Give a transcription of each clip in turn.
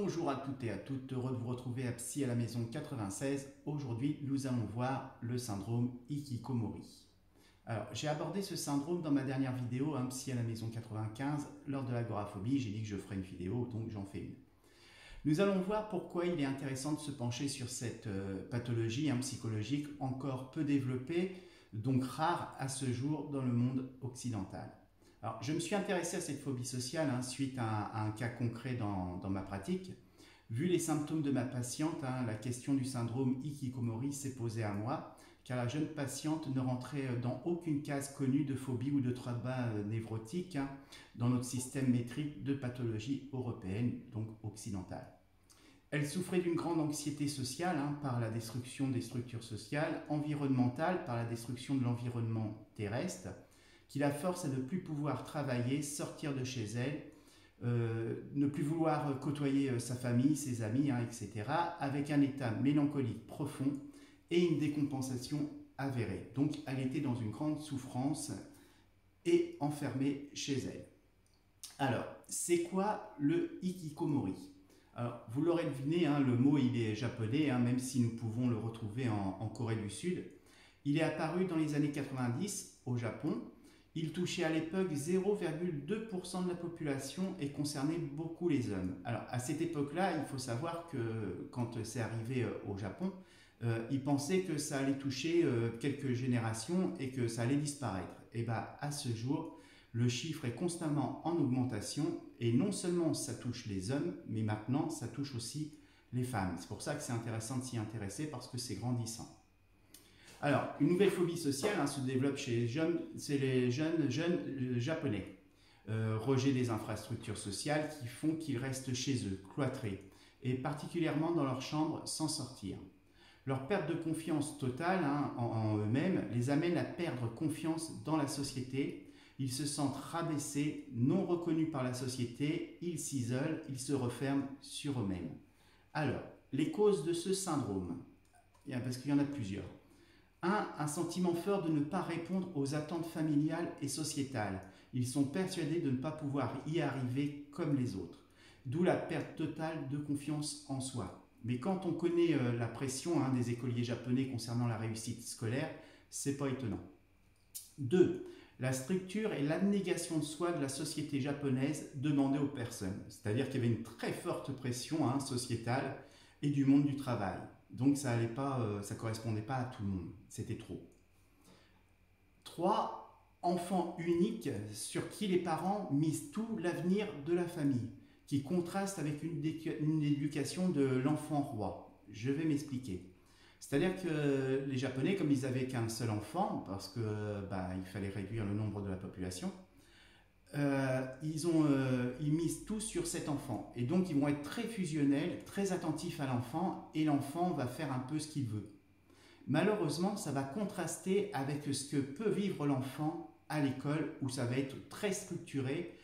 Bonjour à toutes et à toutes, heureux de vous retrouver à Psy à la maison 96. Aujourd'hui, nous allons voir le syndrome Hikikomori. Alors, j'ai abordé ce syndrome dans ma dernière vidéo, Psy à la maison 95, lors de l'agoraphobie. J'ai dit que je ferai une vidéo, donc j'en fais une. Nous allons voir pourquoi il est intéressant de se pencher sur cette pathologie psychologique encore peu développée, donc rare à ce jour dans le monde occidental. Alors, je me suis intéressé à cette phobie sociale suite à un cas concret dans ma pratique. Vu les symptômes de ma patiente, la question du syndrome Hikikomori s'est posée à moi, car la jeune patiente ne rentrait dans aucune case connue de phobie ou de trauma névrotique dans notre système métrique de pathologie européenne, donc occidentale. Elle souffrait d'une grande anxiété sociale par la destruction des structures sociales, environnementale par la destruction de l'environnement terrestre, qui la force à ne plus pouvoir travailler, sortir de chez elle, ne plus vouloir côtoyer sa famille, ses amis, etc., avec un état mélancolique profond et une décompensation avérée. Donc elle était dans une grande souffrance et enfermée chez elle. Alors, c'est quoi le Hikikomori? Alors, vous l'aurez deviné, le mot il est japonais, même si nous pouvons le retrouver en Corée du Sud. Il est apparu dans les années 90 au Japon. Il touchait à l'époque 0,2% de la population et concernait beaucoup les hommes. Alors à cette époque-là, il faut savoir que quand c'est arrivé au Japon, ils pensaient que ça allait toucher quelques générations et que ça allait disparaître. Et bien à ce jour, le chiffre est constamment en augmentation et non seulement ça touche les hommes, mais maintenant ça touche aussi les femmes. C'est pour ça que c'est intéressant de s'y intéresser parce que c'est grandissant. Alors, une nouvelle phobie sociale se développe chez les jeunes, c'est les jeunes japonais. Rejet des infrastructures sociales qui font qu'ils restent chez eux, cloîtrés, et particulièrement dans leur chambre sans sortir. Leur perte de confiance totale en eux-mêmes les amène à perdre confiance dans la société. Ils se sentent rabaissés, non reconnus par la société, ils s'isolent, ils se referment sur eux-mêmes. Alors, les causes de ce syndrome, parce qu'il y en a plusieurs. Un sentiment fort de ne pas répondre aux attentes familiales et sociétales. Ils sont persuadés de ne pas pouvoir y arriver comme les autres. D'où la perte totale de confiance en soi. Mais quand on connaît la pression des écoliers japonais concernant la réussite scolaire, c'est pas étonnant. 2. La structure et l'abnégation de soi de la société japonaise demandée aux personnes. C'est-à-dire qu'il y avait une très forte pression sociétale et du monde du travail. Donc ça ne correspondait pas à tout le monde, c'était trop. 3. Enfants uniques sur qui les parents misent tout l'avenir de la famille, qui contraste avec une éducation de l'enfant roi. Je vais m'expliquer. C'est-à-dire que les Japonais, comme ils n'avaient qu'un seul enfant, parce qu'il fallait réduire le nombre de la population, ils misent tout sur cet enfant. Et donc, ils vont être très fusionnels, très attentifs à l'enfant, et l'enfant va faire un peu ce qu'il veut. Malheureusement, ça va contraster avec ce que peut vivre l'enfant à l'école, où ça va être très structuré,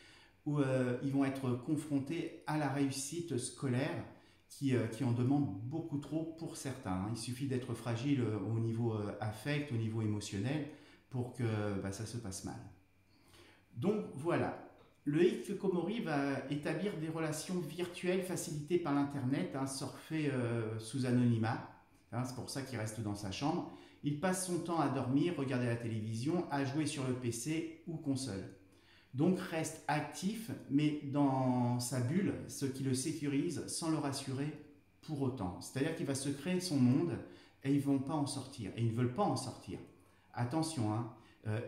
où ils vont être confrontés à la réussite scolaire, qui en demande beaucoup trop pour certains. Il suffit d'être fragile au niveau affect, au niveau émotionnel, pour que ça se passe mal. Donc voilà, le Hikikomori va établir des relations virtuelles facilitées par l'internet, surfer sous anonymat, c'est pour ça qu'il reste dans sa chambre. Il passe son temps à dormir, regarder la télévision, à jouer sur le PC ou console. Donc reste actif, mais dans sa bulle, ce qui le sécurise sans le rassurer pour autant. C'est-à-dire qu'il va se créer son monde et ils ne vont pas en sortir, et ils ne veulent pas en sortir. Attention,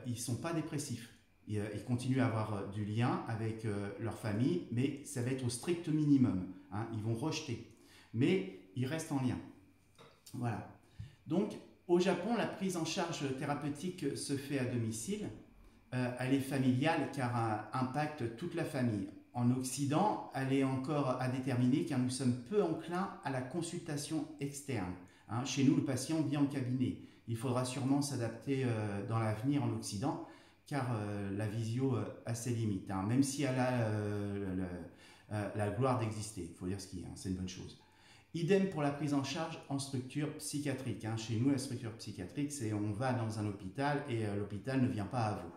ils ne sont pas dépressifs. Ils continuent à avoir du lien avec leur famille, mais ça va être au strict minimum. Ils vont rejeter, mais ils restent en lien. Voilà. Donc, au Japon, la prise en charge thérapeutique se fait à domicile. Elle est familiale car elle impacte toute la famille. En Occident, elle est encore à déterminer car nous sommes peu enclins à la consultation externe. Chez nous, le patient vient en cabinet. Il faudra sûrement s'adapter dans l'avenir en Occident, car la visio a ses limites, même si elle a la gloire d'exister, il faut dire ce qu'il y a, c'est une bonne chose. Idem pour la prise en charge en structure psychiatrique. Chez nous, la structure psychiatrique, c'est on va dans un hôpital et l'hôpital ne vient pas à vous.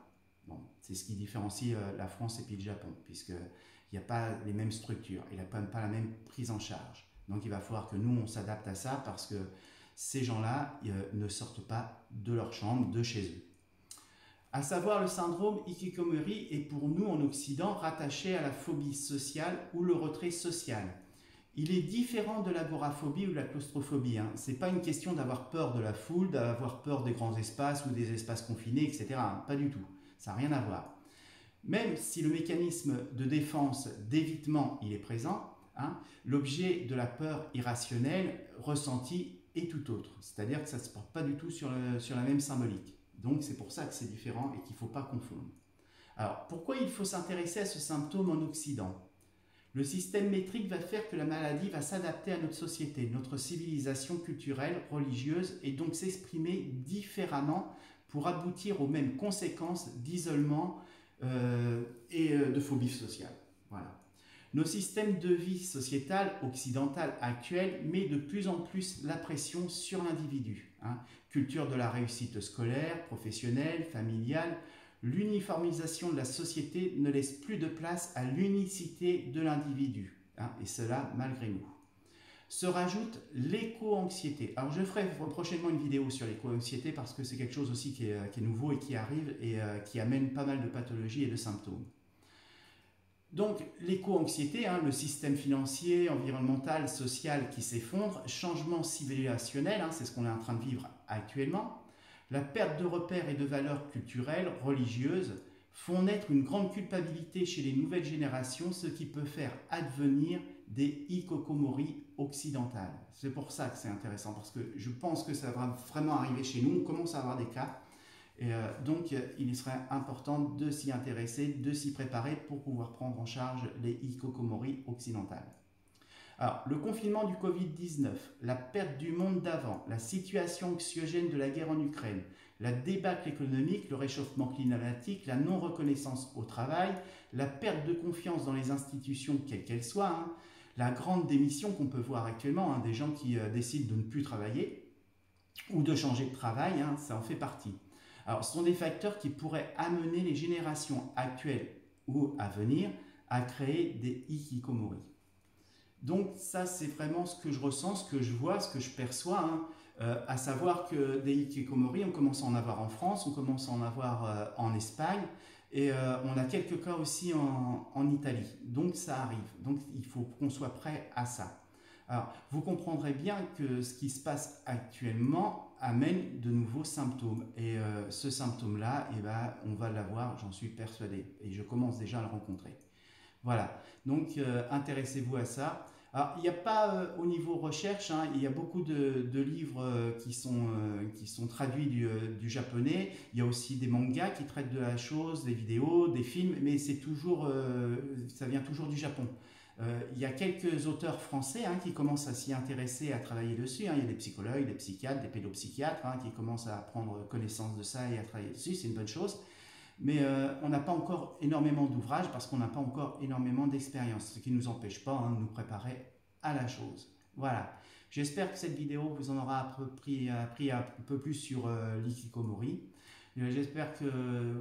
Bon, c'est ce qui différencie la France et puis le Japon, puisqu'il il n'y a pas les mêmes structures, il n'a pas la même prise en charge. Donc il va falloir que nous, on s'adapte à ça parce que ces gens-là ne sortent pas de leur chambre, de chez eux. À savoir, le syndrome Hikikomori est pour nous en Occident rattaché à la phobie sociale ou le retrait social. Il est différent de l'agoraphobie ou de la claustrophobie. Ce n'est pas une question d'avoir peur de la foule, d'avoir peur des grands espaces ou des espaces confinés, etc. Pas du tout. Ça n'a rien à voir. Même si le mécanisme de défense, d'évitement, il est présent, l'objet de la peur irrationnelle ressentie est tout autre. C'est-à-dire que ça ne se porte pas du tout sur la même symbolique. Donc c'est pour ça que c'est différent et qu'il ne faut pas confondre. Alors pourquoi il faut s'intéresser à ce symptôme en Occident ? Le système métrique va faire que la maladie va s'adapter à notre société, notre civilisation culturelle, religieuse, et donc s'exprimer différemment pour aboutir aux mêmes conséquences d'isolement et de phobie sociale. Voilà. Nos systèmes de vie sociétale occidentale actuels mettent de plus en plus la pression sur l'individu. Culture de la réussite scolaire, professionnelle, familiale. L'uniformisation de la société ne laisse plus de place à l'unicité de l'individu, et cela malgré nous. Se rajoute l'éco-anxiété. Alors je ferai prochainement une vidéo sur l'éco-anxiété parce que c'est quelque chose aussi qui est nouveau et qui arrive et qui amène pas mal de pathologies et de symptômes. Donc l'éco-anxiété, le système financier, environnemental, social qui s'effondre, changement civilisationnel, c'est ce qu'on est en train de vivre actuellement. La perte de repères et de valeurs culturelles, religieuses, font naître une grande culpabilité chez les nouvelles générations, ce qui peut faire advenir des hikikomori occidentales. C'est pour ça que c'est intéressant, parce que je pense que ça va vraiment arriver chez nous, on commence à avoir des cas, et donc il serait important de s'y intéresser, de s'y préparer pour pouvoir prendre en charge les hikikomori occidentales. Alors, le confinement du Covid-19, la perte du monde d'avant, la situation anxiogène de la guerre en Ukraine, la débâcle économique, le réchauffement climatique, la non-reconnaissance au travail, la perte de confiance dans les institutions, quelles qu'elles soient, la grande démission qu'on peut voir actuellement, des gens qui décident de ne plus travailler ou de changer de travail, ça en fait partie. Alors, ce sont des facteurs qui pourraient amener les générations actuelles ou à venir à créer des hikikomori. Donc ça, c'est vraiment ce que je ressens, ce que je vois, ce que je perçois, à savoir que des hikikomori, on commence à en avoir en France, on commence à en avoir en Espagne, et on a quelques cas aussi en Italie. Donc ça arrive, donc il faut qu'on soit prêt à ça. Alors, vous comprendrez bien que ce qui se passe actuellement amène de nouveaux symptômes, et ce symptôme-là, on va l'avoir, j'en suis persuadé, et je commence déjà à le rencontrer. Voilà, donc intéressez-vous à ça. Alors, il n'y a pas au niveau recherche, il y a beaucoup de livres qui sont traduits du japonais. Il y a aussi des mangas qui traitent de la chose, des vidéos, des films, mais c'est toujours, ça vient toujours du Japon. Il y a quelques auteurs français qui commencent à s'y intéresser, à travailler dessus. Il y a des psychologues, des psychiatres, des pédopsychiatres qui commencent à prendre connaissance de ça et à travailler dessus. C'est une bonne chose. Mais on n'a pas encore énormément d'ouvrages parce qu'on n'a pas encore énormément d'expérience, ce qui ne nous empêche pas de nous préparer à la chose. Voilà, j'espère que cette vidéo vous en aura appris un peu plus sur l'hikikomori. J'espère que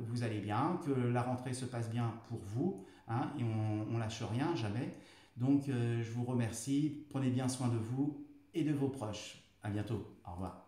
vous allez bien, que la rentrée se passe bien pour vous, et on lâche rien, jamais. Donc je vous remercie, prenez bien soin de vous et de vos proches. À bientôt, au revoir.